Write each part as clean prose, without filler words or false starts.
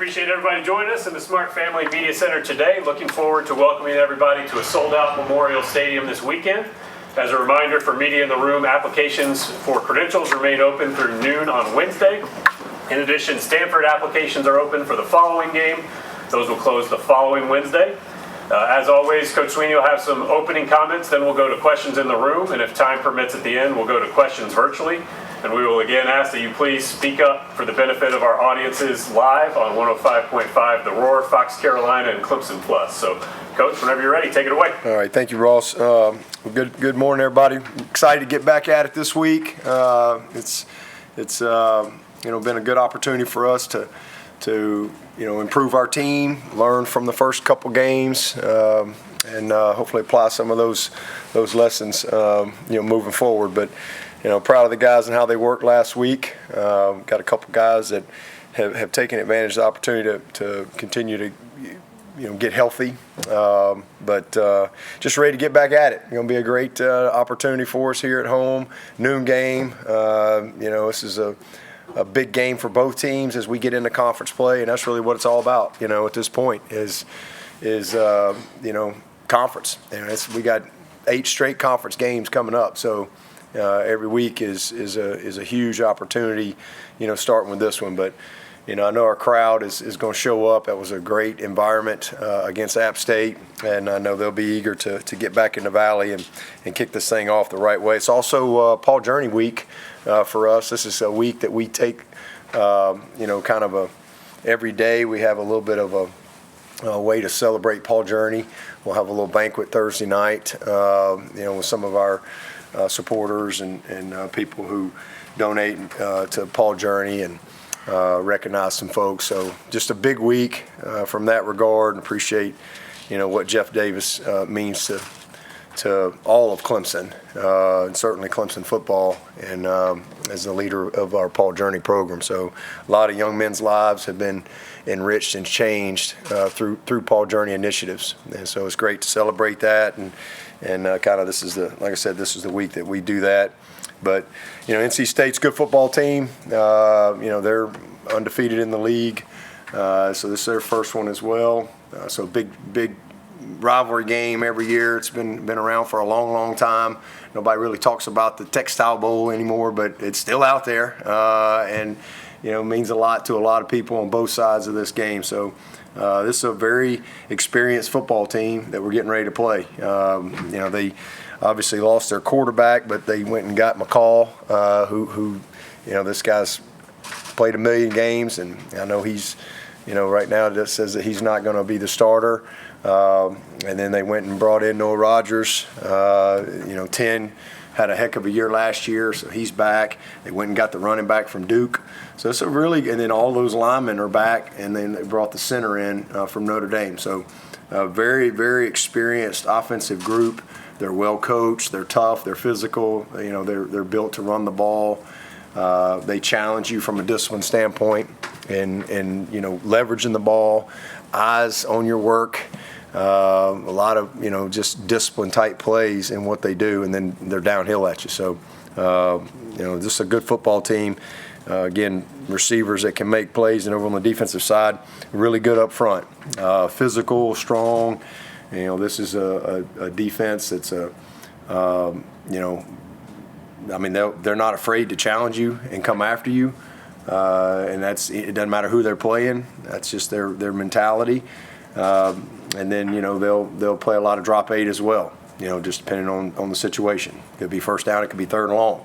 Appreciate everybody joining us in the Smart Family Media Center today. Looking forward to welcoming everybody to a sold-out Memorial Stadium this weekend. As a reminder for media in the room, applications for credentials remain open through noon on Wednesday. In addition, Stanford applications are open for the following game. Those will close the following Wednesday. As always, Coach Swinney will have some opening comments, then we'll go to questions in the room, and if time permits at the end, we'll go to questions virtually. And we will again ask that you please speak up for the benefit of our audiences live on 105.5 The Roar, Fox Carolina, and Clemson Plus. So, Coach, whenever you're ready, take it away. All right, thank you, Ross. Good morning, everybody. Excited to get back at it this week. It's been a good opportunity for us to improve our team, learn from the first couple games, and hopefully apply some of those lessons moving forward. But proud of the guys and how they worked last week. Got a couple guys that have taken advantage of the opportunity to continue to get healthy, but just ready to get back at it. It's going to be a great opportunity for us here at home. Noon game. This is a big game for both teams as we get into conference play, and that's really what it's all about. At this point is conference. We got 8 straight conference games coming up, so every week is a huge opportunity. Starting with this one, but. I know our crowd is going to show up. That was a great environment against App State, and I know they'll be eager to get back in the Valley and kick this thing off the right way. It's also Paul Journey week for us. This is a week that we take, kind of every day we have a little bit of a way to celebrate Paul Journey. We'll have a little banquet Thursday night, with some of our supporters and people who donate to Paul Journey and recognize some folks. So just a big week from that regard, and appreciate what Jeff Davis means to all of Clemson, and certainly Clemson football, and as the leader of our Paul Journey program. So a lot of young men's lives have been enriched and changed through Paul Journey initiatives, and so it's great to celebrate that, and kind of this is the week that we do that. But, NC State's a good football team. They're undefeated in the league. So this is their first one as well. So big rivalry game every year. It's been around for a long, long time. Nobody really talks about the Textile Bowl anymore, but it's still out there. And means a lot to a lot of people on both sides of this game. So this is a very experienced football team that we're getting ready to play. They obviously lost their quarterback, but they went and got McCall, who this guy's played 1 million games, and I know he's, right now it says that he's not going to be the starter. And then they went and brought in Noah Rogers. 10 had a heck of a year last year, so he's back. They went and got the running back from Duke. So it's and then all those linemen are back, and then they brought the center in from Notre Dame. So a very, very experienced offensive group. They're well coached. They're tough. They're physical. They're built to run the ball. They challenge you from a discipline standpoint, and leveraging the ball, eyes on your work. A lot of just discipline type plays in what they do, and then they're downhill at you. So this is a good football team. Again, receivers that can make plays, and over on the defensive side, really good up front. Physical, strong. This is a defense that's they're not afraid to challenge you and come after you, and it doesn't matter who they're playing. That's just their mentality. And then they'll play a lot of drop 8 as well. Just depending on the situation. It could be first down. It could be third and long.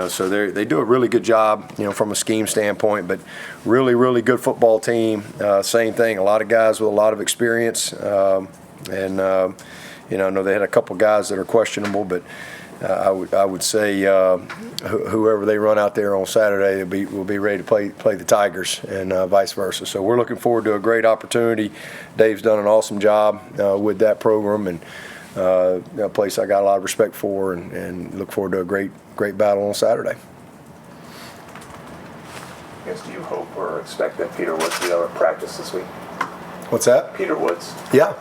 So they do a really good job, from a scheme standpoint, but really, really good football team. Same thing, a lot of guys with a lot of experience. I know they had a couple guys that are questionable, but I would say whoever they run out there on Saturday will be ready to play the Tigers, and vice versa. So we're looking forward to a great opportunity. Dave's done an awesome job with that program, and a place I got a lot of respect for, and look forward to a great battle on Saturday. I guess, do you hope or expect that Peter Woods will be able to practice this week? What's that? Peter Woods. Yeah,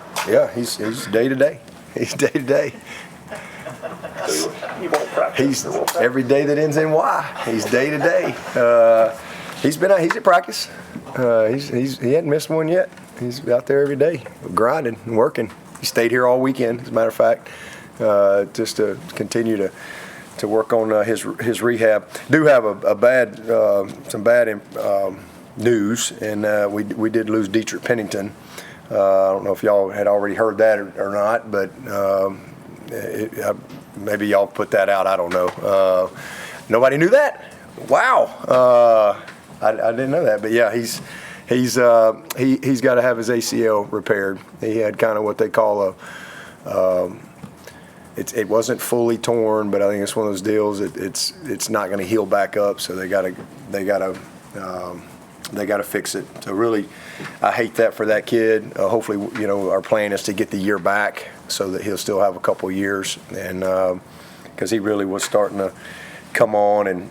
he's day to day. He's day to day. So he won't practice. Every day that ends in Y. He's day to day. He's at practice. He hadn't missed one yet. He's out there every day, grinding and working. He stayed here all weekend, as a matter of fact, just to continue to work on his rehab. Do have some bad news, and we did lose Dietrich Pennington. I don't know if y'all had already heard that or not, but maybe y'all put that out. I don't know. Nobody knew that? Wow. I didn't know that, but yeah, he's got to have his ACL repaired. He had kind of what they call it wasn't fully torn, but I think it's one of those deals. It's not going to heal back up, so they got to fix it. So really, I hate that for that kid. Hopefully, our plan is to get the year back so that he'll still have a couple years, and because he really was starting to come on, and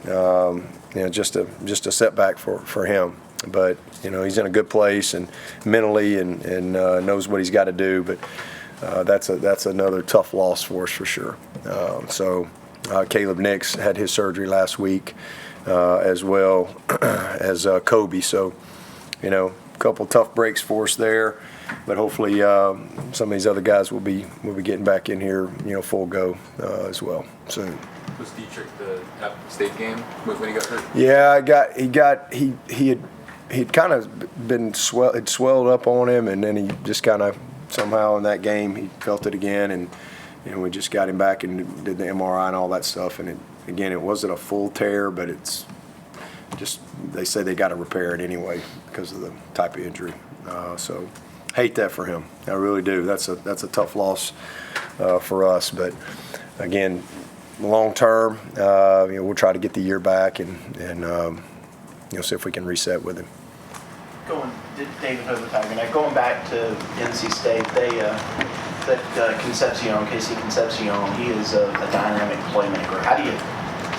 just a setback for him. But he's in a good place and mentally and knows what he's got to do. But that's another tough loss for us for sure. So Caleb Nix had his surgery last week, as well as Kobe. So a couple tough breaks for us there. But hopefully some of these other guys will be getting back in here, full go as well soon. Was Dietrich the App State game when he got hurt? Yeah, he had kind of been swelled up on him, and then he just kind of somehow in that game he felt it again, and we just got him back and did the MRI and all that stuff, and it wasn't a full tear, but it's just they say they got to repair it anyway because of the type of injury. So hate that for him. I really do. That's a tough loss for us, but again, long term, we'll try to get the year back and see if we can reset with him. David Hovertiger, going back to NC State, Concepcion, Casey Concepcion, he is a dynamic playmaker. How do you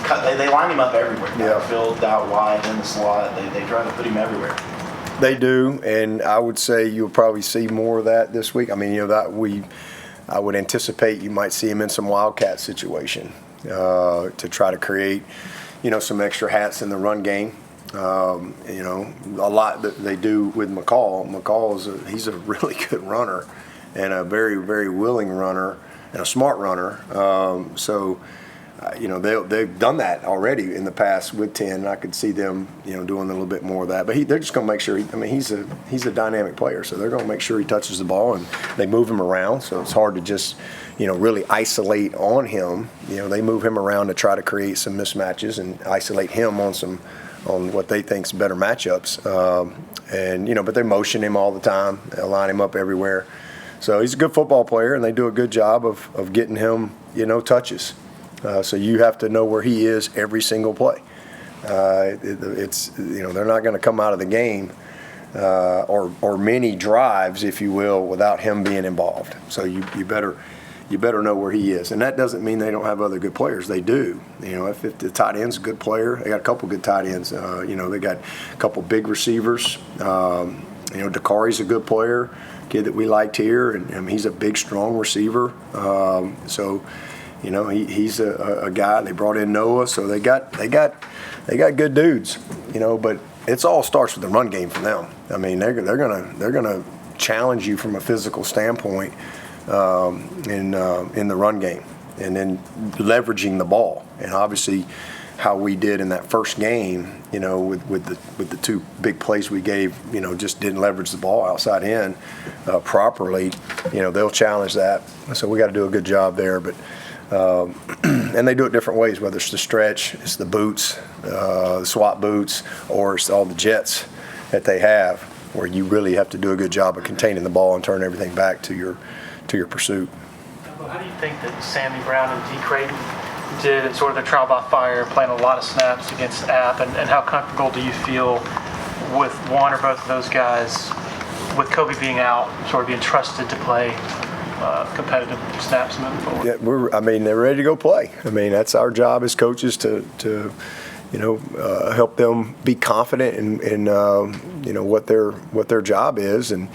cut? They line him up everywhere. Backfield, out wide, in the slot. They try to put him everywhere. They do, and I would say you'll probably see more of that this week. I mean, I would anticipate you might see him in some wildcat situation to try to create, some extra hats in the run game. A lot that they do with McCall. McCall he's a really good runner and a very, very willing runner and a smart runner. They've done that already in the past with 10. And I could see them, doing a little bit more of that. But they're just going to make sure. He's a dynamic player, so they're going to make sure he touches the ball and they move him around. So it's hard to just, really isolate on him. They move him around to try to create some mismatches and isolate him on what they think's better matchups. But they motion him all the time. They line him up everywhere. So he's a good football player, and they do a good job of getting him, touches. So you have to know where he is every single play. They're not going to come out of the game or many drives, if you will, without him being involved. So you better know where he is, and that doesn't mean they don't have other good players. They do. If the tight end's a good player, they got a couple good tight ends. They got a couple big receivers. Dakari's a good player, kid that we liked here, and he's a big, strong receiver. He's a guy. They brought in Noah, so they got good dudes. But it all starts with the run game for them. They're gonna challenge you from a physical standpoint in the run game, and then leveraging the ball. And obviously, how we did in that first game, with the two big plays we gave, just didn't leverage the ball outside in properly. They'll challenge that. So we got to do a good job there, but. And they do it different ways, whether it's the stretch, it's the boots, the swap boots, or it's all the jets that they have, where you really have to do a good job of containing the ball and turn everything back to your pursuit. How do you think that Sammy Brown and D. Creighton did in sort of their trial by fire, playing a lot of snaps against App, and how comfortable do you feel with one or both of those guys, with Kobe being out, sort of being trusted to play competitive snaps moving forward? Yeah, they're ready to go play. That's our job as coaches to help them be confident in what their job is, and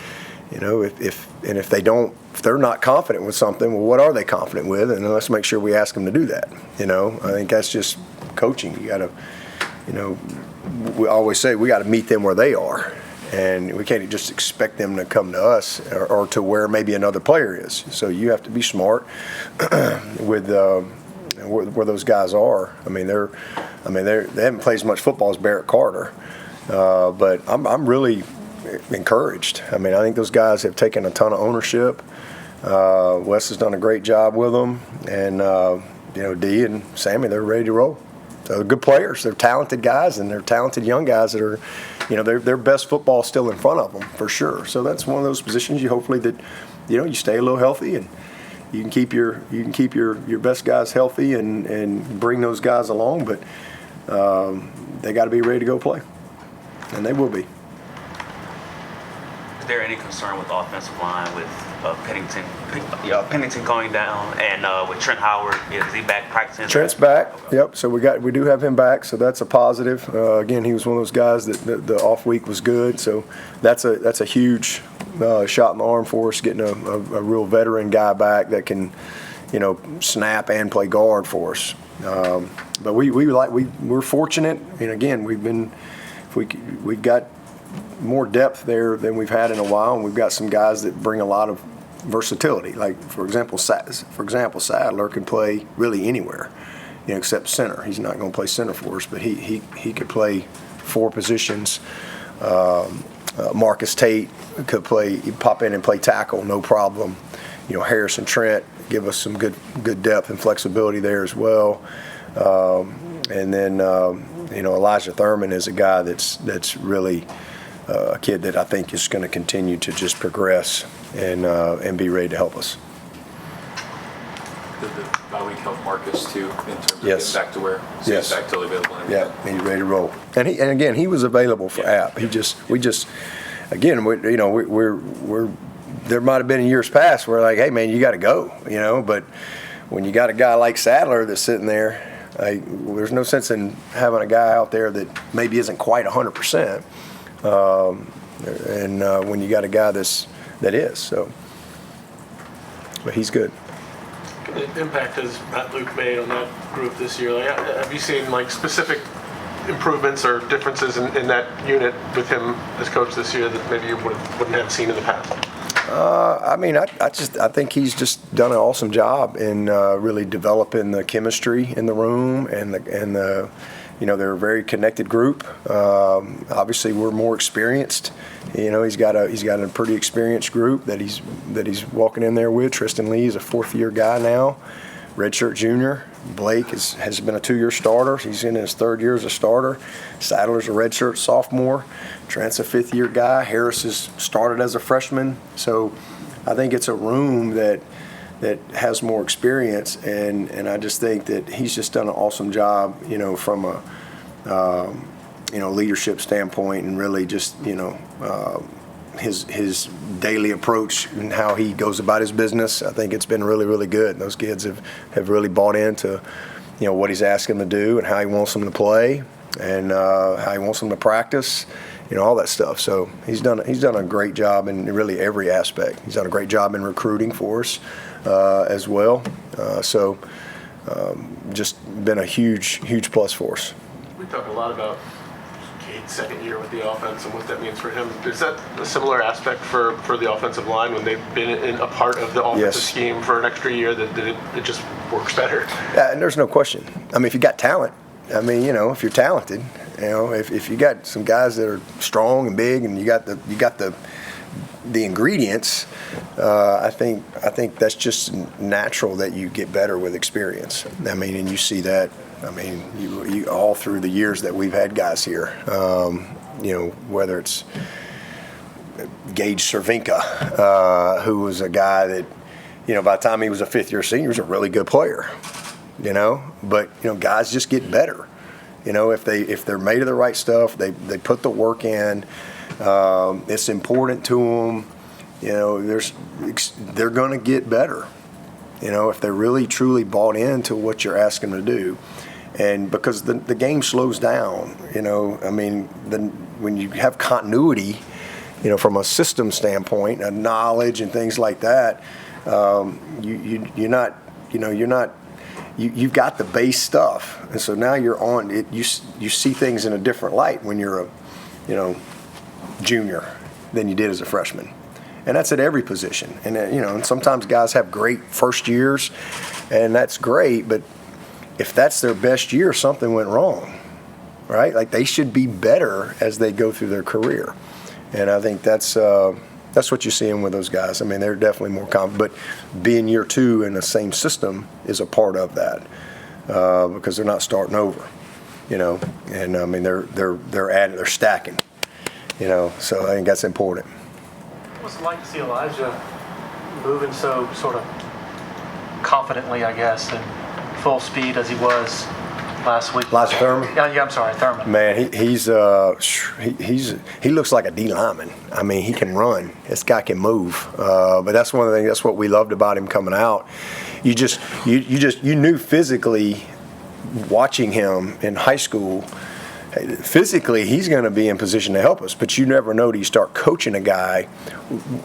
if they're not confident with something, well, what are they confident with? And let's make sure we ask them to do that. I think that's just coaching. You got to, we always say we got to meet them where they are. And we can't just expect them to come to us or to where maybe another player is. So you have to be smart with where those guys are. They haven't played as much football as Barrett Carter, but I'm really encouraged. I think those guys have taken a ton of ownership. Wes has done a great job with them, and Dee and Sammy, they're ready to roll. So they're good players. They're talented guys, and they're talented young guys that are, their best football still in front of them for sure. So that's one of those positions you hopefully that, you stay a little healthy and you can keep your best guys healthy and bring those guys along. But they got to be ready to go play, and they will be. Is there any concern with the offensive line with Pennington going down and with Trent Howard? Is he back practicing? Trent's back. Yep. So we do have him back. So that's a positive. Again, he was one of those guys that the off week was good. So that's a huge shot in the arm for us, getting a real veteran guy back that can, snap and play guard for us. But we're fortunate, and again we've got more depth there than we've had in a while, and we've got some guys that bring a lot of versatility. Like for example, Sadler can play really anywhere, except center. He's not going to play center for us, but he could play 4 positions. Marcus Tate could pop in and play tackle, no problem. Harris and Trent give us some good depth and flexibility there as well. And then Elijah Thurman is a guy that's really a kid that I think is going to continue to just progress and be ready to help us. Did the bye week help Marcus too in terms of Yes. getting back to where he's back totally available? And Yeah, he's ready to roll. And again, he was available for App. We're there might have been in years past where like, hey man, you got to go, But when you got a guy like Sadler that's sitting there, there's no sense in having a guy out there that maybe isn't quite 100%. When you got a guy that is, so, but he's good. What impact has Matt Luke made on that group this year? Like, have you seen specific improvements or differences in that unit with him as coach this year that maybe you wouldn't have seen in the past? I think he's just done an awesome job in really developing the chemistry in the room and the. They're a very connected group. Obviously, we're more experienced. He's got a pretty experienced group that he's walking in there with. Tristan Lee is a 4th-year guy now, redshirt junior. Blake has been a 2-year starter. He's in his 3rd year as a starter. Sadler's a redshirt sophomore. Trent's a 5th-year guy. Harris has started as a freshman. So I think it's a room that has more experience, and I just think that he's just done an awesome job, from a leadership standpoint, and really just his daily approach and how he goes about his business. I think it's been really, really good. Those kids have really bought into what he's asking them to do and how he wants them to play and how he wants them to practice. All that stuff. So he's done a great job in really every aspect. He's done a great job in recruiting for us as well. Just been a huge plus for us. We talk a lot about Cade's 2nd year with the offense and what that means for him. Is that a similar aspect for the offensive line when they've been in a part of the offensive scheme for an extra year that it just works better? Yeah, and there's no question. If you got talent, if you're talented, if you got some guys that are strong and big, and you got the ingredients, I think that's just natural that you get better with experience. And you see that. You all through the years that we've had guys here, whether it's Gage Cervinka, who was a guy that, by the time he was a 5th-year senior, he was a really good player. But guys just get better. If they're made of the right stuff, they put the work in. It's important to them. They're going to get better. If they're really truly bought into what you're asking them to do, and because the game slows down. When you have continuity, from a system standpoint, and knowledge and things like that, you've got the base stuff, and so now you're on it. You see things in a different light when you're a junior than you did as a freshman. And that's at every position. And, and sometimes guys have great first years, and that's great, but if that's their best year, something went wrong, right? Like, they should be better as they go through their career. And I think that's what you're seeing with those guys. I mean, they're definitely more confident, but being year two in the same system is a part of that because they're not starting over, and I mean, they're stacking, so I think that's important. What's it like to see Elijah moving so sort of confidently, I guess, and full speed as he was last week? Elijah Thurman? Yeah, I'm sorry, Thurman. Man, he looks like a D lineman. I mean, he can run. This guy can move. But that's one of the things. That's what we loved about him coming out. You knew physically, watching him in high school. Physically, he's going to be in position to help us, but you never know till you start coaching a guy.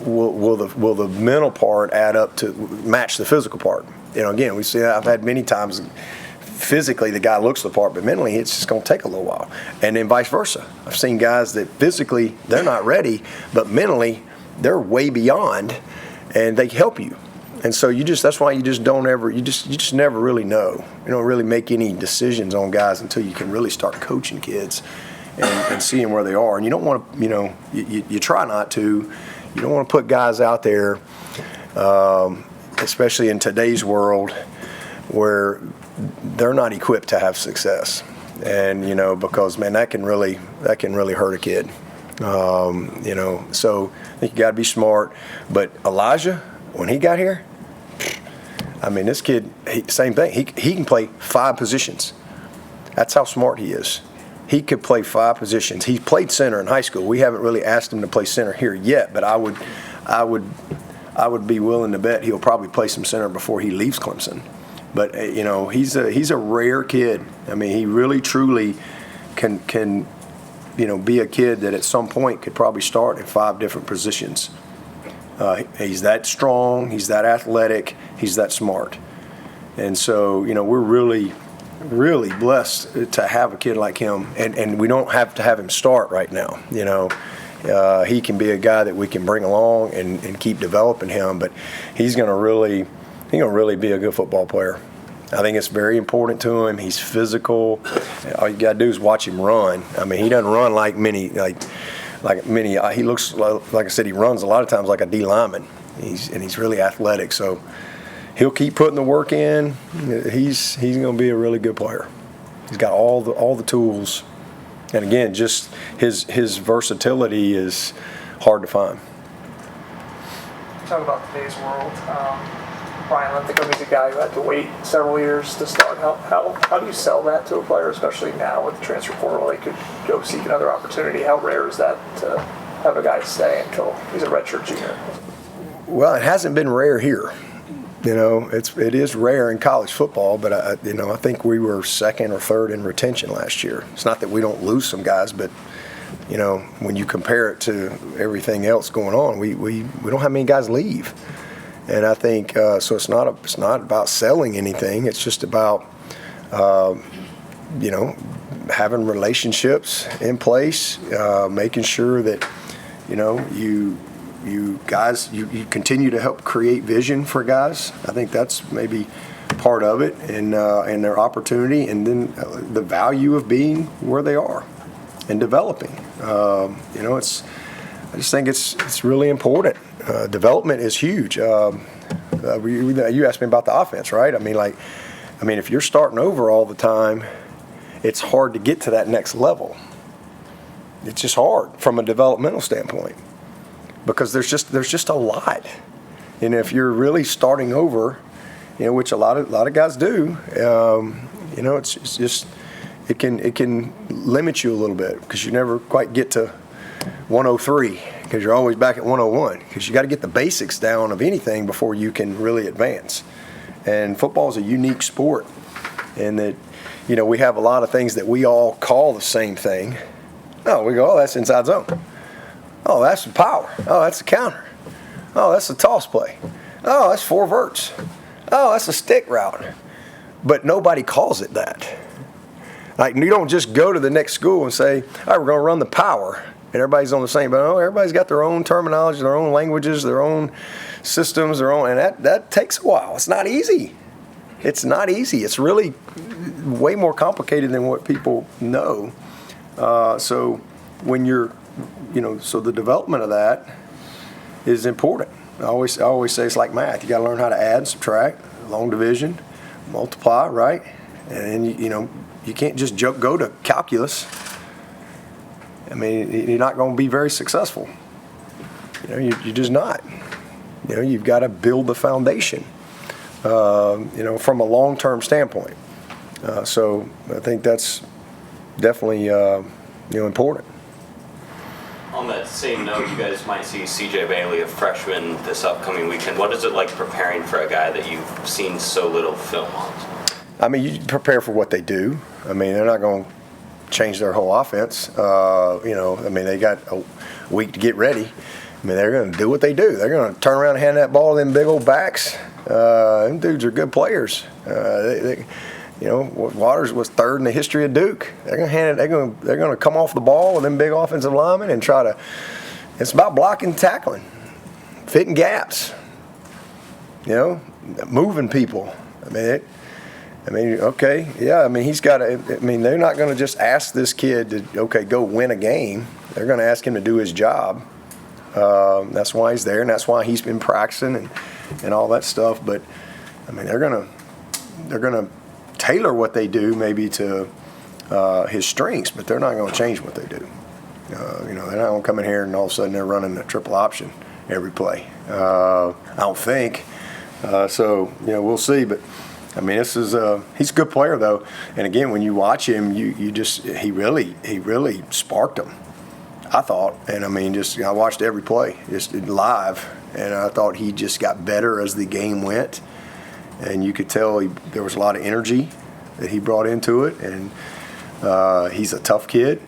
Will the mental part add up to match the physical part? Again, we see. I've had many times. Physically, the guy looks the part, but mentally, it's just going to take a little while, and then vice versa. I've seen guys that physically they're not ready, but mentally they're way beyond, and they help you. And so that's why you just never really know. You don't really make any decisions on guys until you can really start coaching kids and seeing where they are. And you don't want to, you try not to. You don't want to put guys out there, especially in today's world, where they're not equipped to have success. And because man, that can really hurt a kid. So I think you got to be smart. But Elijah, when he got here, I mean, this kid, same thing. He can play 5 positions. That's how smart he is. He could play 5 positions. He played center in high school. We haven't really asked him to play center here yet, but I would be willing to bet he'll probably play some center before he leaves Clemson. But he's a rare kid. I mean, he really truly can be a kid that at some point could probably start in 5 different positions. He's that strong, he's that athletic, he's that smart. And so, we're really, really blessed to have a kid like him. And we don't have to have him start right now, He can be a guy that we can bring along and keep developing him, but he's going to really be a good football player. I think it's very important to him. He's physical. All you got to do is watch him run. I mean, he doesn't run like many. He looks like I said. He runs a lot of times like a D lineman. He's really athletic. So he'll keep putting the work in. He's going to be a really good player. He's got all the tools, and again, just his versatility is hard to find. Talk about today's world. Brian Linthicum, he's a guy who had to wait several years to start. How do you sell that to a player, especially now with the transfer portal? They could go seek another opportunity. How rare is that to have a guy stay until he's a redshirt junior? Well, it hasn't been rare here. It is rare in college football, but I think we were 2nd or 3rd in retention last year. It's not that we don't lose some guys, but when you compare it to everything else going on, we don't have many guys leave. And I think so. It's not about selling anything. It's just about having relationships in place, making sure that you guys you continue to help create vision for guys. I think that's maybe part of it, and their opportunity, and then the value of being where they are and developing. I just think it's really important. Development is huge. You asked me about the offense, right? I mean, if you're starting over all the time, it's hard to get to that next level. It's just hard from a developmental standpoint because there's just a lot. And if you're really starting over, which a lot of guys do, it's just it can limit you a little bit because you never quite get to 103 because you're always back at 101 because you got to get the basics down of anything before you can really advance. And football is a unique sport in that, we have a lot of things that we all call the same thing. Oh, we go, that's inside zone. Oh, that's the power. Oh, that's the counter. Oh, that's the toss play. Oh, that's 4 verts. Oh, that's a stick route. But nobody calls it that. Like, you don't just go to the next school and say, all right, we're going to run the power. and everybody's on the same. But everybody's got their own terminology, their own languages, their own systems, and that takes a while. It's not easy. It's not easy. It's really way more complicated than what people know. So when you're, so the development of that is important. I always say it's like math. You got to learn how to add, subtract, long division, multiply, right? And you can't just go to calculus. I mean, you're not going to be very successful. You're just not. You've got to build the foundation. From a long-term standpoint. So I think that's definitely, important. On that same note, you guys might see C.J. Bailey, a freshman, this upcoming weekend. What is it like preparing for a guy that you've seen so little film on? I mean, you prepare for what they do. I mean, they're not going to change their whole offense. They got a week to get ready. I mean, they're going to do what they do. They're going to turn around and hand that ball to them big old backs. Them dudes are good players. Waters was third in the history of Duke. They're going to hand it. They're going to come off the ball with them big offensive linemen and try to. It's about blocking, tackling, fitting gaps. Moving people. Okay, yeah. I mean, he's got to. I mean, they're not going to just ask this kid to go win a game. They're going to ask him to do his job. That's why he's there, and that's why he's been practicing and all that stuff. But I mean, they're gonna tailor what they do maybe to his strengths, but they're not going to change what they do. They're not going to come in here and all of a sudden they're running a triple option every play. I don't think. We'll see. But I mean, he's a good player though, and again, when you watch him, he really sparked him. I thought, and I mean, I watched every play, just live, and I thought he just got better as the game went, and you could tell there was a lot of energy that he brought into it, and he's a tough kid,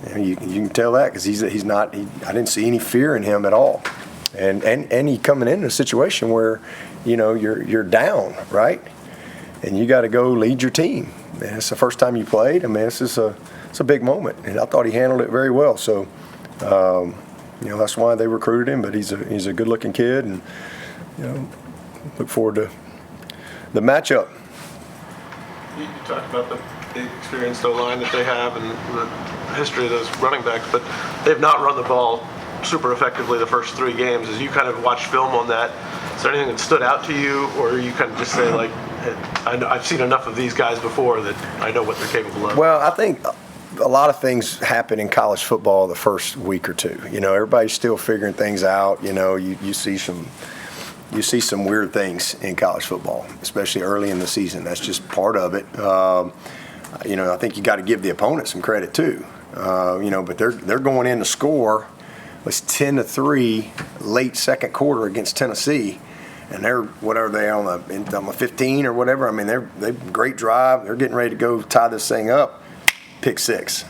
and you can tell that because he's not. I didn't see any fear in him at all, and he coming in a situation where, you're down, right, and you got to go lead your team. And it's the first time you played. I mean, it's a big moment, and I thought he handled it very well. So, that's why they recruited him. But he's a good-looking kid, and look forward to the matchup. You talked about the experienced O-line that they have and the history of those running backs, but they've not run the ball super effectively the first 3 games. As you kind of watch film on that, is there anything that stood out to you, or you kind of just say like, I've seen enough of these guys before that I know what they're capable of? Well, I think a lot of things happen in college football the first week or two. Everybody's still figuring things out. You see some weird things in college football, especially early in the season. That's just part of it. I think you got to give the opponent some credit too. But they're going in to score. It was 10-3 late second quarter against Tennessee. And they're whatever they on the 15 or whatever. I mean, they're great drive. They're getting ready to go tie this thing up. Pick 6,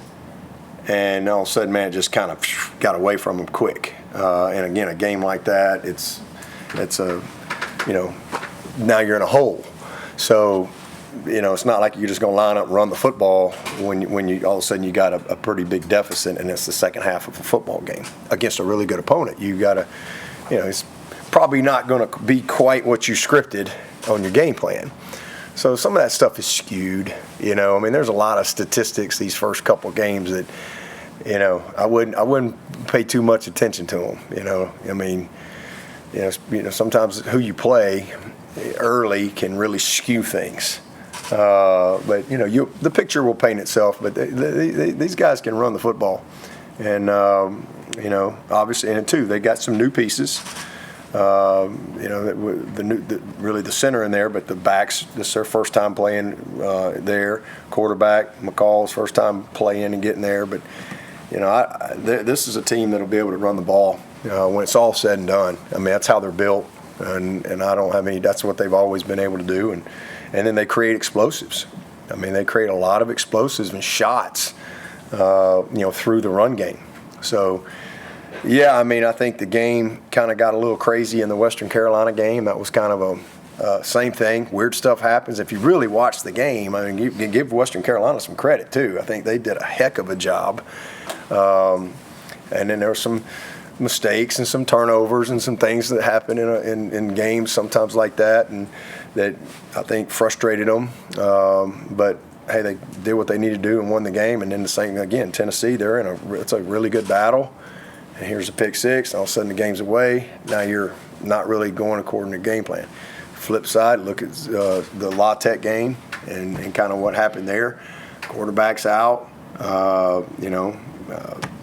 and all of a sudden, man, it just kind of got away from them quick. And again, a game like that, it's now you're in a hole. So, it's not like you're just going to line up and run the football when you all of a sudden you got a pretty big deficit, and it's the second half of a football game against a really good opponent. You got to, it's probably not going to be quite what you scripted on your game plan. So some of that stuff is skewed. I mean, there's a lot of statistics these first couple games that, I wouldn't pay too much attention to them. I mean, sometimes who you play early can really skew things. But the picture will paint itself. But these guys can run the football, and obviously, and too, they got some new pieces. Really the center in there, but the backs, this is their first time playing there. Quarterback, McCall's first time playing and getting there. But, this is a team that'll be able to run the ball when it's all said and done. I mean, that's how they're built, and I don't have any. That's what they've always been able to do. And then they create explosives. I mean, they create a lot of explosives and shots, through the run game. So, yeah, I mean, I think the game kind of got a little crazy in the Western Carolina game. That was kind of a same thing. Weird stuff happens. If you really watch the game, I mean, you can give Western Carolina some credit, too. I think they did a heck of a job. And then there were some mistakes and some turnovers and some things that happen in games sometimes like that, and that I think frustrated them. But hey, they did what they needed to do and won the game. And then the same again, Tennessee, it's a really good battle. And here's a pick six, and all of a sudden the game's away. Now you're not really going according to game plan. Flip side, look at the La Tech game and kind of what happened there. Quarterback's out.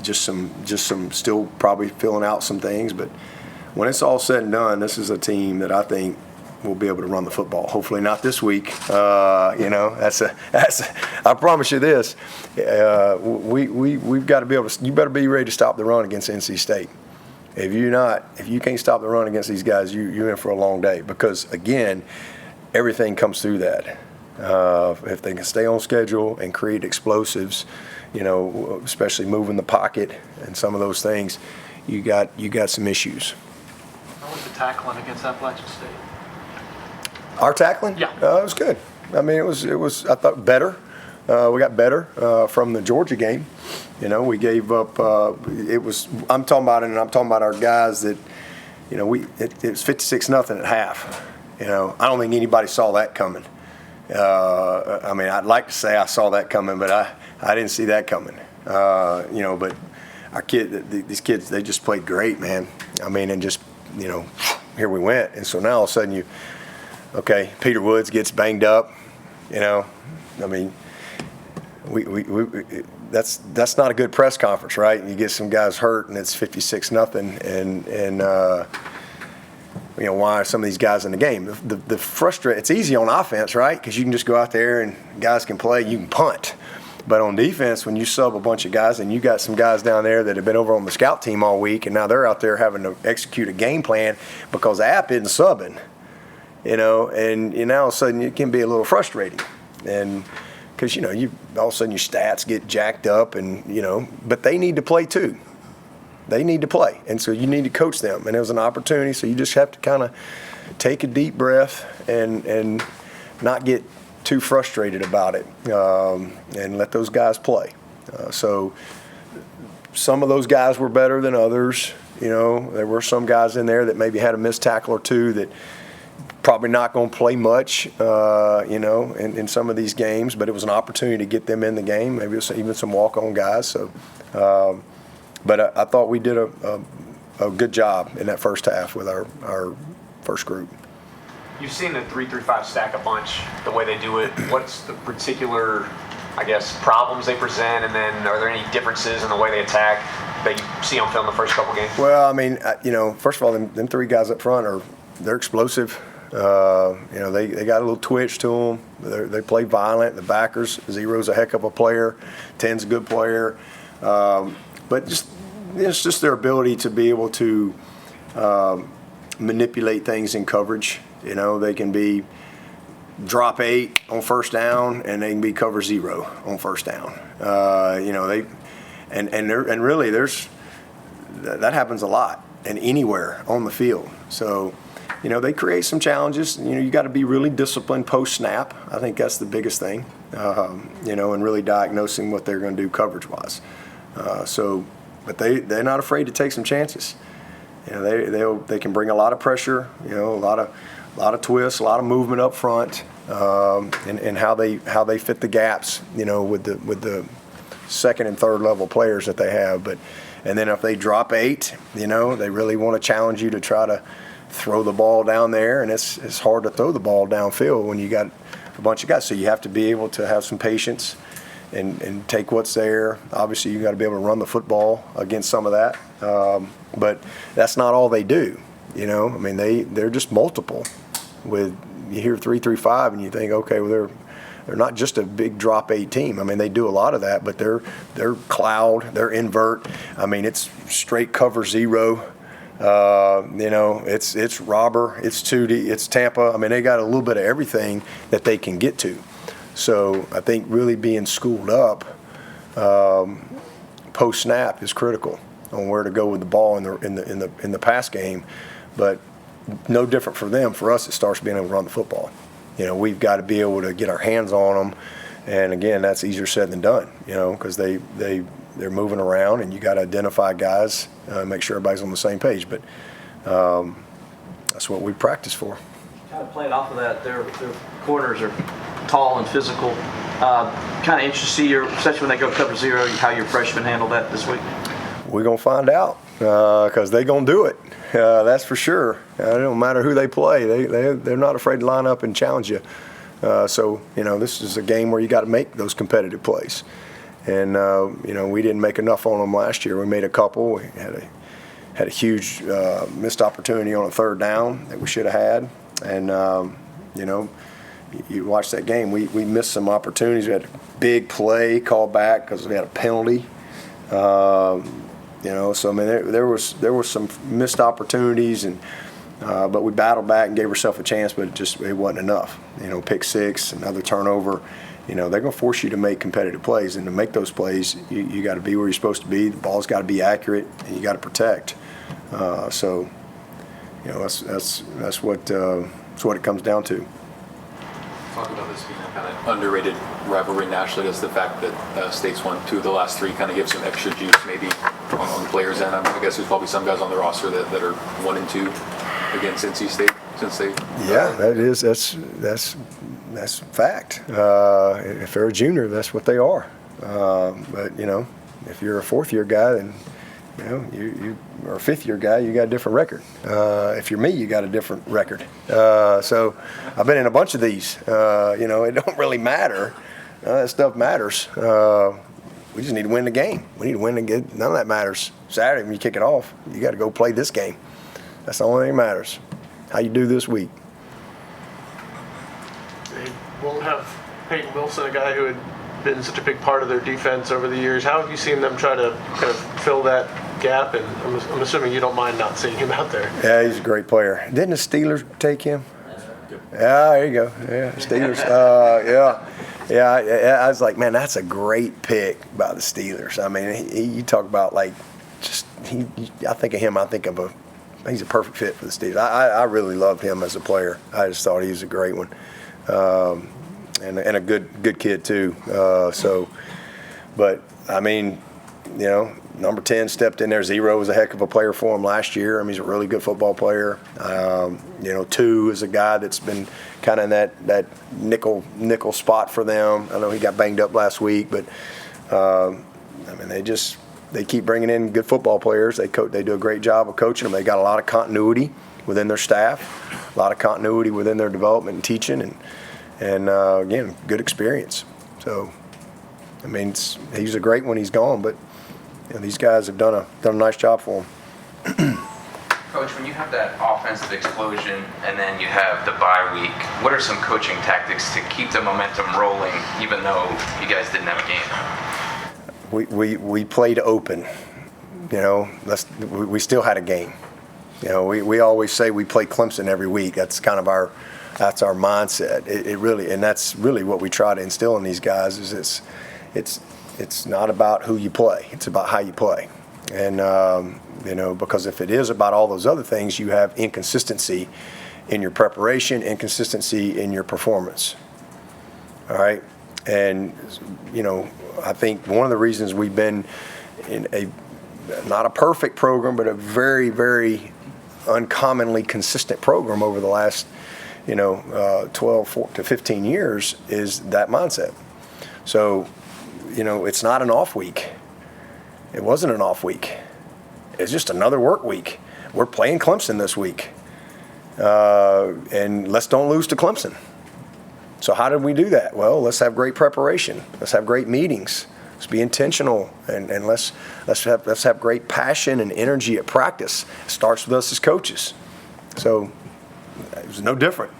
Just some still probably filling out some things, but when it's all said and done, this is a team that I think will be able to run the football. Hopefully not this week. I promise you this. We've got to be able to. You better be ready to stop the run against NC State. If you can't stop the run against these guys, you're in for a long day, because again, everything comes through that. If they can stay on schedule and create explosives, especially moving the pocket and some of those things, you got some issues. How was the tackling against Appalachian State? Our tackling? Yeah. It was good. I mean, it was I thought better. We got better from the Georgia game. We gave up. I'm talking about our guys that, it was 56-0 at half. I don't think anybody saw that coming. I'd like to say I saw that coming, but I didn't see that coming. But our these kids, they just played great, man. And just, here we went. And so now all of a sudden Peter Woods gets banged up. That's not a good press conference, right? You get some guys hurt and it's 56-0, and why are some of these guys in the game? It's easy on offense, right? Because you can just go out there and guys can play, you can punt. But on defense, when you sub a bunch of guys and you got some guys down there that have been over on the scout team all week, and now they're out there having to execute a game plan because the app isn't subbing, and now all of a sudden it can be a little frustrating. And because, all of a sudden your stats get jacked up, and, but they need to play too. They need to play. And so you need to coach them. And it was an opportunity, so you just have to kind of take a deep breath and not get too frustrated about it, and let those guys play. So some of those guys were better than others. There were some guys in there that maybe had a missed tackle or two that probably not going to play much, in some of these games, but it was an opportunity to get them in the game. Maybe it was even some walk-on guys. So, but I thought we did a good job in that first half with our first group. You've seen the 3-3-5 stack a bunch, the way they do it. What's the particular, problems they present, and then are there any differences in the way they attack that you see on film the first couple games? Well, first of all, them three guys up front they're explosive. They got a little twitch to them. They play violent. The backers, Zero's a heck of a player. 10's a good player. But it's just their ability to be able to manipulate things in coverage. They can be drop 8 on first down, and they can be cover 0 on first down. Really that happens a lot and anywhere on the field. So, they create some challenges. You got to be really disciplined post snap. I think that's the biggest thing. And really diagnosing what they're going to do coverage wise. But they're not afraid to take some chances. They can bring a lot of pressure. A lot of twists, a lot of movement up front, and how they fit the gaps. With the second and third level players that they have. And then if they drop 8, they really want to challenge you to try to throw the ball down there, and it's hard to throw the ball downfield when you got a bunch of guys. So you have to be able to have some patience and take what's there. Obviously, you got to be able to run the football against some of that. But that's not all they do. They're just multiple. You hear 3-3-5 and you think, okay, well they're not just a big drop 8 team. they do a lot of that, but they're cloud, they're invert. It's straight cover 0. It's robber, it's 2D, it's Tampa. They got a little bit of everything that they can get to. So I think really being schooled up post snap is critical on where to go with the ball in the pass game. But no different for them. For us, it starts being able to run the football. We've got to be able to get our hands on them, and again, that's easier said than done. Because they they're moving around, and you got to identify guys, make sure everybody's on the same page. But that's what we practice for. Kind of playing off of that, their corners are tall and physical. Kind of interested to see your, especially when they go cover zero, how your freshmen handle that this week. We're gonna find out because they're gonna do it. That's for sure. It don't matter who they play. They're not afraid to line up and challenge you. So this is a game where you got to make those competitive plays. And we didn't make enough on them last year. We made a couple. We had a huge missed opportunity on a third down that we should have had. And you watch that game. We missed some opportunities. We had a big play called back because we had a penalty. So I mean there was some missed opportunities, and but we battled back and gave ourselves a chance, but it wasn't enough. Pick six, another turnover. They're going to force you to make competitive plays, and to make those plays, you got to be where you're supposed to be. The ball's got to be accurate, and you got to protect. That's what it comes down to. Talk about this being a kind of underrated rivalry nationally. Does the fact that State's won 2 of the last 3 kind of give some extra juice maybe on the players' end? I guess there's probably some guys on the roster that are 1 and 2 against NC State since they. Yeah, that's fact. If they're a junior, that's what they are. But if you're a 4th-year guy, then you are a 5th-year guy, you got a different record. If you're me, you got a different record. So I've been in a bunch of these. It don't really matter. That stuff matters. We just need to win the game. We need to win and get. None of that matters. Saturday when you kick it off, you got to go play this game. That's the only thing that matters. How you do this week. They won't have Peyton Wilson, a guy who had been such a big part of their defense over the years. How have you seen them try to kind of fill that gap? And I'm assuming you don't mind not seeing him out there. Yeah, he's a great player. Didn't the Steelers take him? Yeah, there you go. Yeah, Steelers. I was like, man, that's a great pick by the Steelers. I mean, you talk about I think of him. I think of he's a perfect fit for the Steelers. I really loved him as a player. I just thought he was a great one. And a good kid too. But I mean, number 10 stepped in there. 0 was a heck of a player for him last year. I mean, he's a really good football player. 2 is a guy that's been kind of in that nickel spot for them. I know he got banged up last week, but I mean, they keep bringing in good football players. They do a great job of coaching them. They got a lot of continuity within their staff, a lot of continuity within their development and teaching, and again, good experience. So, I mean, he's a great when he's gone, but these guys have done a nice job for him. Coach, when you have that offensive explosion and then you have the bye week, what are some coaching tactics to keep the momentum rolling, even though you guys didn't have a game? We played open. We still had a game. We always say we play Clemson every week. That's kind of our mindset. It really, and that's really what we try to instill in these guys. Is it's not about who you play. It's about how you play. And because if it is about all those other things, you have inconsistency in your preparation, inconsistency in your performance. All right, and I think one of the reasons we've been in not a perfect program, but a very, very uncommonly consistent program over the last 12 to 15 years is that mindset. So it's not an off week. It wasn't an off week. It's just another work week. We're playing Clemson this week, and let's don't lose to Clemson. So how did we do that? Well, let's have great preparation. Let's have great meetings. Let's be intentional, and let's have great passion and energy at practice. It starts with us as coaches. So it was no different.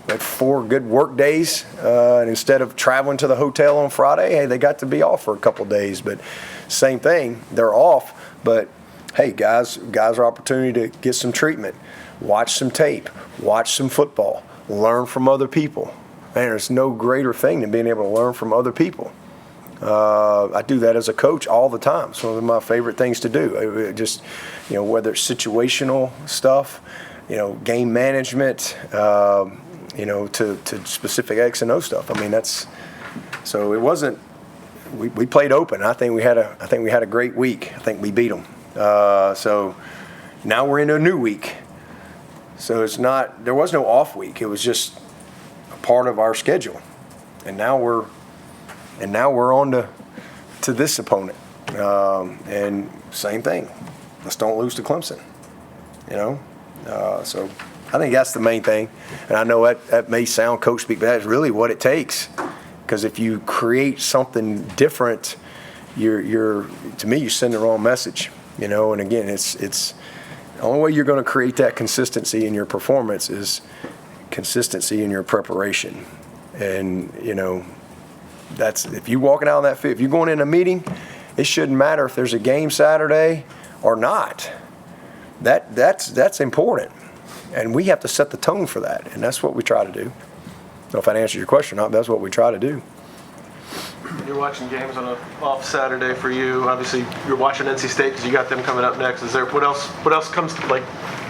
We had 4 good work days, and instead of traveling to the hotel on Friday, hey, they got to be off for a couple days. But same thing, they're off. But hey, guys are opportunity to get some treatment, watch some tape, watch some football, learn from other people. Man, there's no greater thing than being able to learn from other people. I do that as a coach all the time. It's one of my favorite things to do. Just, whether it's situational stuff, game management, to specific X and O stuff. I mean, so it wasn't we played open. I think we had a great week. I think we beat them. So now we're into a new week. So there was no off week. It was just a part of our schedule. And now we're on to this opponent. And same thing. Let's don't lose to Clemson. So I think that's the main thing. And I know that may sound coach speak, but that's really what it takes. Because if you create something different, to me, you send the wrong message. And again, it's the only way you're going to create that consistency in your performance is consistency in your preparation. And that's if you're walking out on that field, if you're going in a meeting, it shouldn't matter if there's a game Saturday or not. That's important, and we have to set the tone for that, and that's what we try to do. I don't know if that answers your question or not, but that's what we try to do. You're watching games on an off Saturday for you. Obviously, you're watching NC State because you got them coming up next. Is there what else comes to,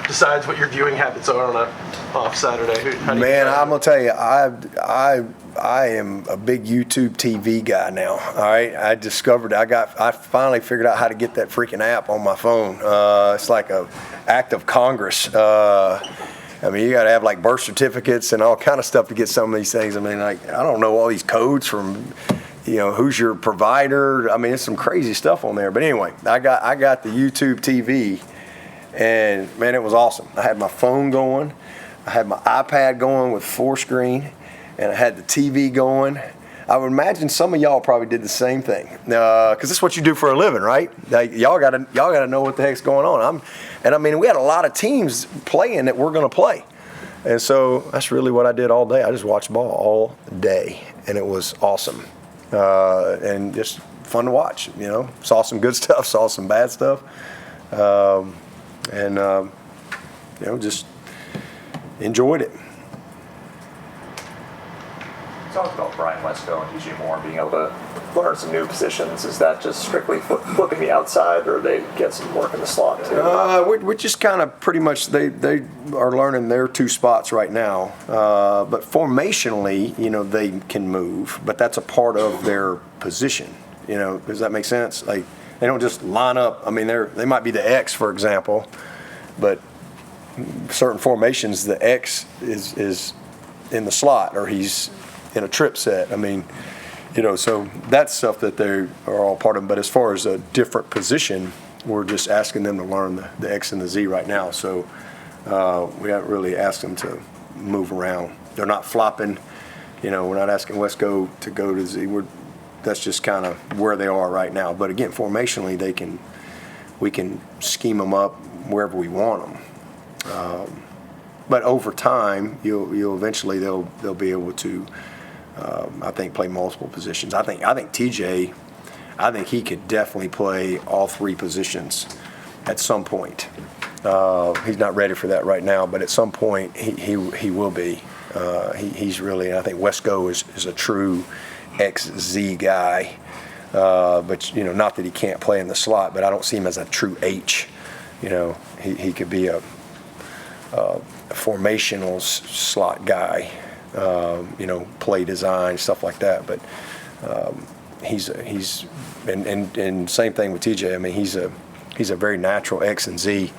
besides what your viewing habits are on a off Saturday? Man, I'm gonna tell you, I am a big YouTube TV guy now. All right, I finally figured out how to get that freaking app on my phone. It's like a act of Congress. You got to have birth certificates and all kind of stuff to get some of these things. I don't know all these codes from, who's your provider. It's some crazy stuff on there. But anyway, I got the YouTube TV, and man, it was awesome. I had my phone going, I had my iPad going with 4-screen, and I had the TV going. I would imagine some of y'all probably did the same thing, because this is what you do for a living, right? Y'all gotta know what the heck's going on. We had a lot of teams playing that we're going to play, and so that's really what I did all day. I just watched ball all day, and it was awesome, and just fun to watch. Saw some good stuff, saw some bad stuff, just enjoyed it. Talked about Brian Wesco and DJ Moore being able to learn some new positions. Is that just strictly flipping the outside, or they get some work in the slot too? We're just kind of pretty much they are learning their 2 spots right now. But formationally, they can move, but that's a part of their position. Does that make sense? They don't just line up. They might be the X, for example, but certain formations, the X is in the slot, or he's in a trip set. So that's stuff that they are all part of. But as far as a different position, we're just asking them to learn the X and the Z right now. So we haven't really asked them to move around. They're not flopping. We're not asking Wesco to go to Z. That's just kind of where they are right now. But again, formationally, we can scheme them up wherever we want them. But over time, you'll eventually they'll be able to. I think play multiple positions. I think TJ, he could definitely play all 3 positions at some point. He's not ready for that right now, but at some point he will be. He's really, and I think Wesco is a true XZ guy. But not that he can't play in the slot, but I don't see him as a true H. He could be a formational slot guy. Play design, stuff like that. But he's and same thing with TJ. He's a very natural X and Z,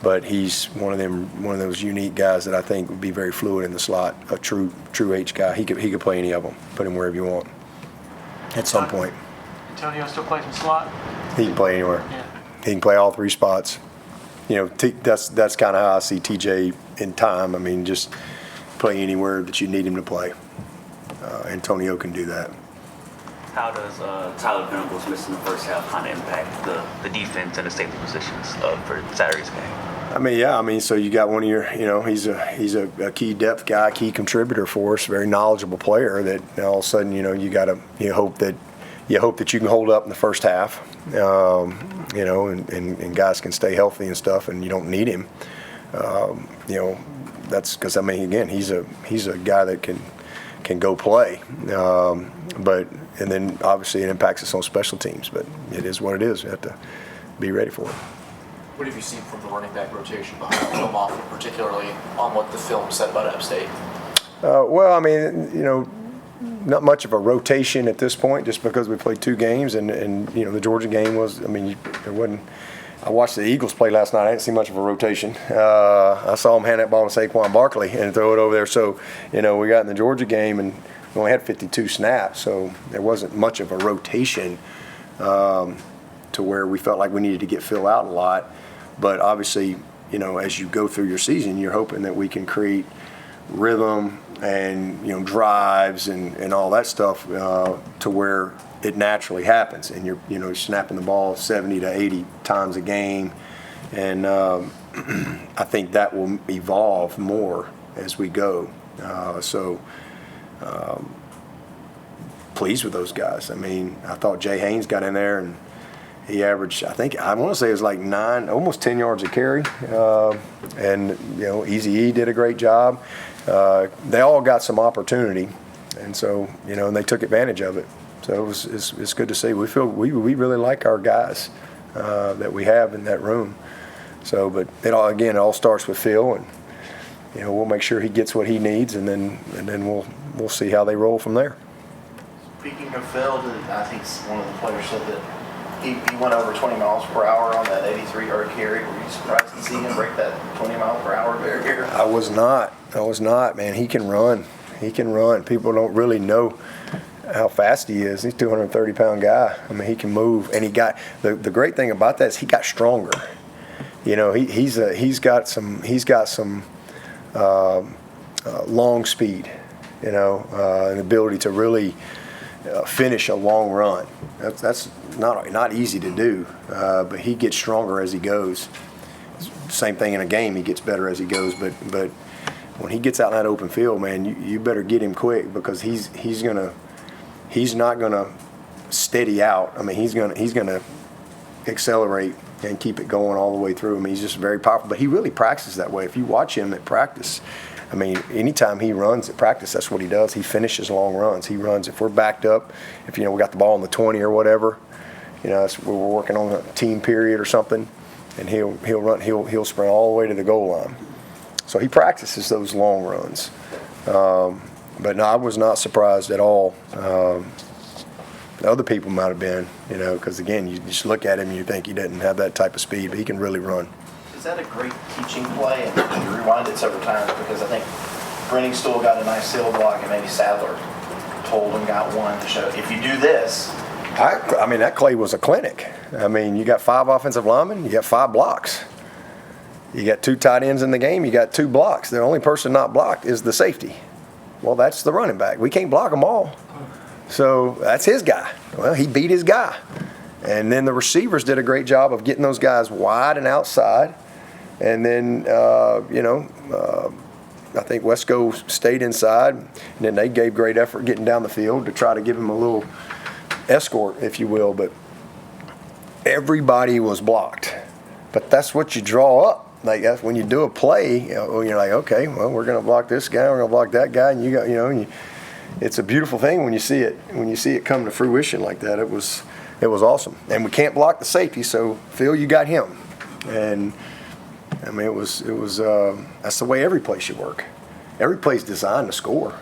but he's one of those unique guys that I think would be very fluid in the slot. A true H guy. He could play any of them. Put him wherever you want. At some point. Antonio still plays in slot? He can play anywhere. Yeah. He can play all 3 spots. That's kind of how I see TJ in time. Just play anywhere that you need him to play. Antonio can do that. How does Tyler Venables missing the first half kind of impact the defense and the safety positions for Saturday's game? So you got one of your, he's a key depth guy, key contributor for us, very knowledgeable player that all of a sudden, you hope that you can hold up in the first half, and guys can stay healthy and stuff, and you don't need him. That's because again, he's a guy that can go play, and then obviously it impacts us on special teams. But it is what it is. We have to be ready for it. What have you seen from the running back rotation behind the film off, particularly on what the film said about App State? not much of a rotation at this point, just because we played 2 games, and the Georgia game was. I mean, there wasn't. I watched the Eagles play last night. I didn't see much of a rotation. I saw them hand that ball to Saquon Barkley and throw it over there. So, we got in the Georgia game and we only had 52 snaps, so there wasn't much of a rotation to where we felt like we needed to get Phil out a lot. But obviously, as you go through your season, you're hoping that we can create rhythm and drives and all that stuff to where it naturally happens, and you're snapping the ball 70 to 80 times a game, and I think that will evolve more as we go. Pleased with those guys. I mean, I thought Jay Haynes got in there and he averaged, I want to say it was like 9, almost 10 yards a carry, and Easy E did a great job. They all got some opportunity, and so and they took advantage of it. So it's good to see. We feel we really like our guys that we have in that room. So, but it all starts with Phil, and we'll make sure he gets what he needs, and then we'll see how they roll from there. Speaking of Phil, I think one of the players said that he went over 20 miles per hour on that 83-yard carry. Were you surprised to see him break that 20-mile-per-hour barrier? I was not, man. He can run. People don't really know how fast he is. He's a 230-pound guy. I mean, he can move, and he got the great thing about that is he got stronger. He's got some long speed, an ability to really finish a long run. That's not easy to do, but he gets stronger as he goes. Same thing in a game, he gets better as he goes. But when he gets out in that open field, man, you better get him quick, because he's not gonna steady out. I mean, he's gonna accelerate and keep it going all the way through. I mean, he's just very powerful. But he really practices that way. If you watch him at practice, I mean, anytime he runs at practice, that's what he does. He finishes long runs. He runs. If we're backed up, if we got the ball on the 20 or whatever, we're working on a team period or something, and he'll run. He'll sprint all the way to the goal line. So he practices those long runs. But no, I was not surprised at all. The other people might have been, because again, you just look at him and you think he doesn't have that type of speed, but he can really run. Is that a great teaching play? And you rewind it several times, because I think Brenningstool got a nice seal block, and maybe Sadler told him, got one to show, if you do this. I mean, that play was a clinic. I mean, you got 5 offensive linemen, you got 5 blocks. You got 2 tight ends in the game, you got 2 blocks. The only person not blocked is the safety. Well, that's the running back. We can't block them all. So that's his guy. Well, he beat his guy. And then the receivers did a great job of getting those guys wide and outside. And then, I think Wesco stayed inside. And then they gave great effort getting down the field to try to give him a little escort, if you will. But everybody was blocked. But that's what you draw up. Like, that's when you do a play, you're like, okay, well, we're going to block this guy, we're going to block that guy, and it's a beautiful thing when you see it come to fruition like that. It was awesome. And we can't block the safety, so Phil, you got him. And I mean, it was that's the way every play should work. Every play's designed to score,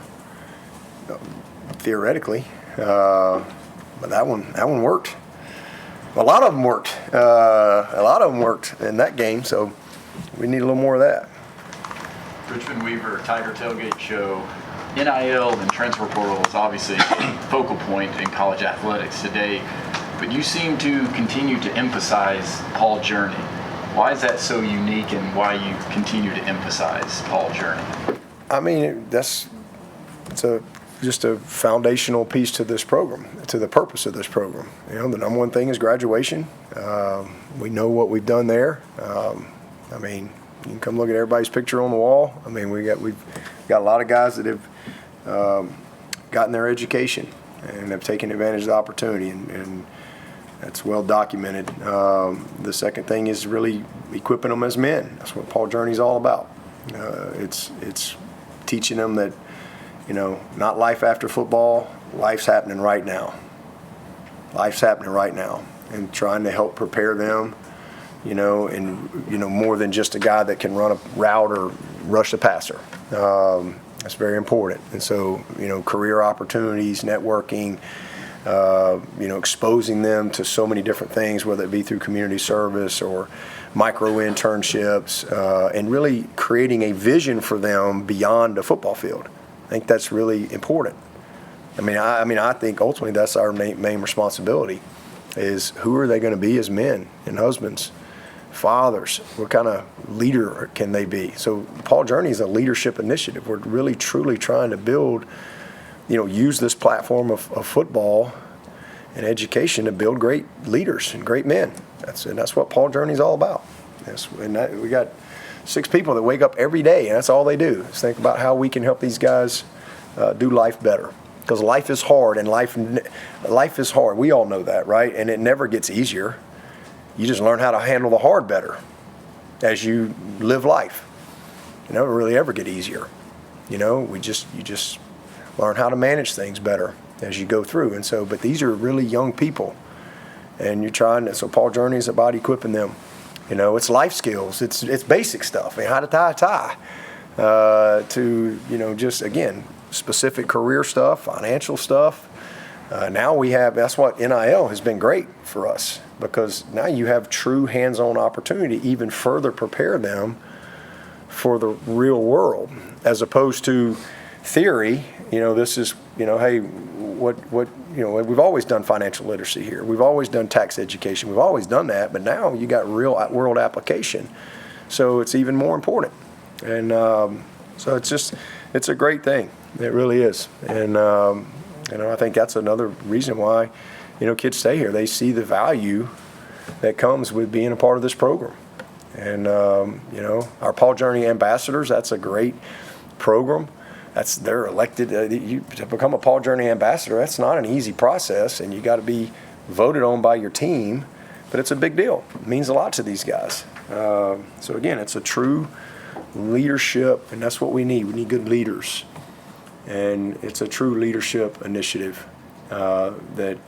theoretically. But that one worked. A lot of them worked. In that game, so we need a little more of that. Richmond Weaver, Tiger Tailgate Show. NIL and transfer portal is obviously a focal point in college athletics today, but you seem to continue to emphasize Paul Journey. Why is that so unique, and why you continue to emphasize Paul Journey? I mean, it's just a foundational piece to this program, to the purpose of this program. The number one thing is graduation. We know what we've done there. I mean, you can come look at everybody's picture on the wall. I mean, we've got a lot of guys that have gotten their education and have taken advantage of the opportunity, and that's well documented. The second thing is really equipping them as men. That's what Paul Journey's all about. It's teaching them that, not life after football, life's happening right now. Life's happening right now, and trying to help prepare them, more than just a guy that can run a route or rush the passer. That's very important. And so, career opportunities, networking, exposing them to so many different things, whether it be through community service or micro internships, and really creating a vision for them beyond the football field. I think that's really important. I think ultimately that's our main responsibility is who are they going to be as men and husbands, fathers? What kind of leader can they be? So Paul Journey is a leadership initiative. We're really, truly trying to build, use this platform of football and education to build great leaders and great men. That's what Paul Journey is all about. We got 6 people that wake up every day, and that's all they do is think about how we can help these guys do life better. Because life is hard, and life is hard. We all know that, right? And it never gets easier. You just learn how to handle the hard better as you live life. It never really ever get easier. You just learn how to manage things better as you go through. And so, but these are really young people, and you're trying to. So Paul Journey is about equipping them. It's life skills. It's basic stuff. How to tie a tie. To just again. Specific career stuff, financial stuff. Now we have, that's what NIL has been great for us, because now you have true hands-on opportunity to even further prepare them for the real world, as opposed to theory. This is, hey, we've always done financial literacy here. We've always done tax education. We've always done that, but now you got real world application. So it's even more important. And so it's a great thing. It really is. And, I think that's another reason why, kids stay here. They see the value that comes with being a part of this program. And, our Paul Journey ambassadors, that's a great program. They're elected. To become a Paul Journey ambassador, that's not an easy process, and you got to be voted on by your team, but it's a big deal. It means a lot to these guys. So again, it's a true leadership, and that's what we need. We need good leaders. And it's a true leadership initiative that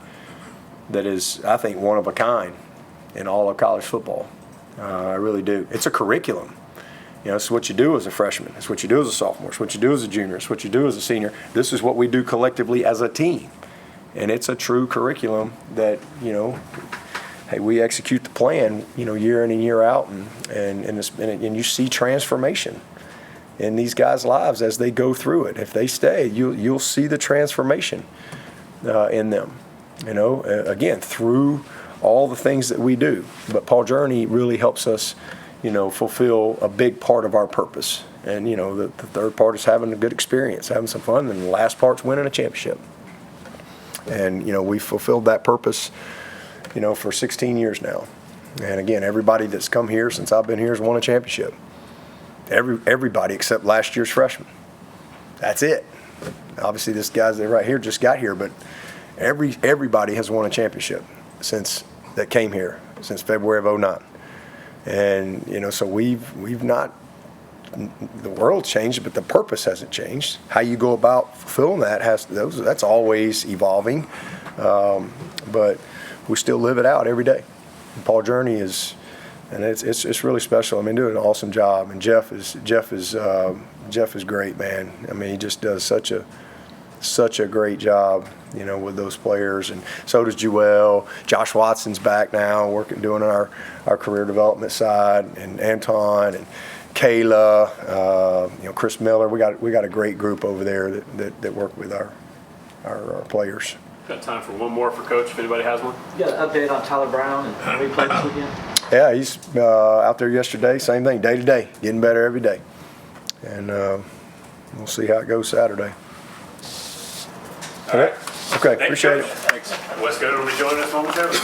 is, I think, one of a kind in all of college football. I really do. It's a curriculum. It's what you do as a freshman. It's what you do as a sophomore. It's what you do as a junior. It's what you do as a senior. This is what we do collectively as a team. And it's a true curriculum that, hey, we execute the plan, year in and year out, and you see transformation in these guys' lives as they go through it. If they stay, you'll see the transformation in them. Again, through all the things that we do. But Paul Journey really helps us, fulfill a big part of our purpose. And the third part is having a good experience, having some fun, and the last part's winning a championship. And we've fulfilled that purpose, for 16 years now. And again, everybody that's come here since I've been here has won a championship. Everybody except last year's freshman. That's it. Obviously, this guy right here just got here, but everybody has won a championship since that came here, since February of 2009. And so we've not. The world changed, but the purpose hasn't changed. How you go about fulfilling that that's always evolving, but we still live it out every day. And Paul Journey is. And it's really special. Doing an awesome job. And Jeff is great, man. He just does such a great job, with those players. And so does Joel. Josh Watson's back now, doing our career development side, and Anton and Kayla, Chris Miller. We got a great group over there that work with our players. Got time for one more for Coach, if anybody has one. You got an update on Tyler Brown and how he played this weekend? Yeah, he's out there yesterday. Same thing, day to day, getting better every day. And we'll see how it goes Saturday. All right. Okay, Thanks, appreciate Coach. it. Thanks. Wes Goodwin will be joining us momentarily.